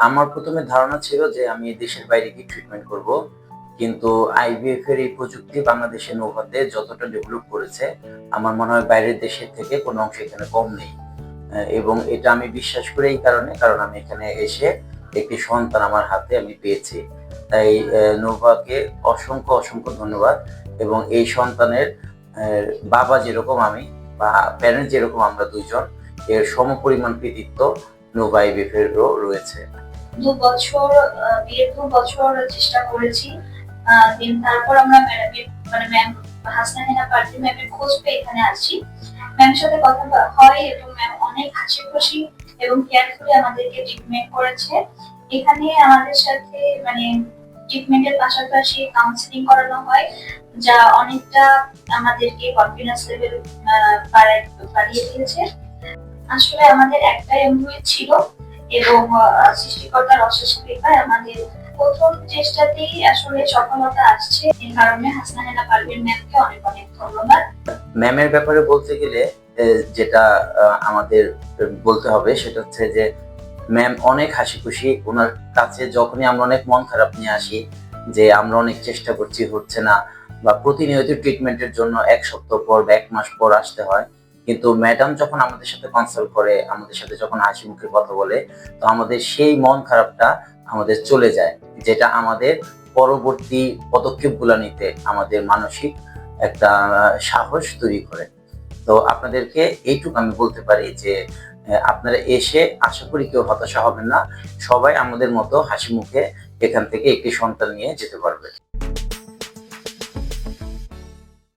আমার ১ম এ ধারণা ছিল যে আমি দেশের বাইরে গিয়ে ট্রিটমেন্ট করব। কিন্তু আইভিএফ এর এই প্রযুক্তি বাংলাদেশের নৌহাতে যতটা ডেভেলপ করেছে, আমার মনে হয় বাইরের দেশের থেকে কোনো অংশে এখানে কম নেই। এবং এটা আমি বিশ্বাস করি এই কারণে, কারণ আমি এখানে এসে একটি সন্তান আমার হাতে আমি পেয়েছি। তাই নোভাকে অসংখ্য ধন্যবাদ এবং এই সন্তানের বাবা যেরকম আমি বা প্যারেন্টস যেরকম আমরা ২ জন, এর সমপরিমাণ কৃতিত্ব নোভা আইভিএফ এরও রয়েছে। ২ বছর দীর্ঘ বছর চেষ্টা করেছি। দেন তারপর আমরা ম্যাম হাসনাইনা পারভীন ম্যামের খোঁজ পেয়ে এখানে আসছি। ম্যামের সাথে কথা হয় এবং ম্যাম অনেক হাসিখুশি এবং কেয়ারফুলি আমাদেরকে ট্রিটমেন্ট করেছে। এখানে আমাদের সাথে ট্রিটমেন্টের পাশাপাশি কাউন্সেলিং করানো হয়, যা অনেকটা আমাদেরকে কনফিডেন্স লেভেল বাড়িয়ে দিয়েছে। আসলে আমাদের একটাই এমওইউ ছিল এবং সৃষ্টিকর্তার অশেষ কৃপায় আমাদের প্রথম চেষ্টাতেই আসলে সফলতা আসছে। এই কারণে হাসনাইনা পারভীন ম্যামকে অনেক ধন্যবাদ। ম্যামের ব্যাপারে বলতে গেলে যেটা আমাদের বলতে হবে সেটা হচ্ছে যে ম্যাম অনেক হাসিখুশি। উনার কাছে যখনই আমরা অনেক মন খারাপ নিয়ে আসি যে আমরা অনেক চেষ্টা করছি হচ্ছে না বা প্রতিনিয়ত ট্রিটমেন্টের জন্য ১ সপ্তাহ পর বা ১ মাস পর আসতে হয়। কিন্তু ম্যাডাম যখন আমাদের সাথে কনসাল্ট করে, আমাদের সাথে যখন হাসি মুখে কথা বলে, তো আমাদের সেই মন খারাপটা আমাদের চলে যায়। যেটা আমাদের পরবর্তী পদক্ষেপগুলা নিতে আমাদের মানসিক একটা সাহস তৈরি করে। তো আপনাদেরকে এইটুকু আমি বলতে পারি যে আপনারা এসে আশা করি কেউ হতাশা হবেন না। সবাই আমাদের মতো হাসিমুখে এখান থেকে একটি সন্তান নিয়ে যেতে পারবে।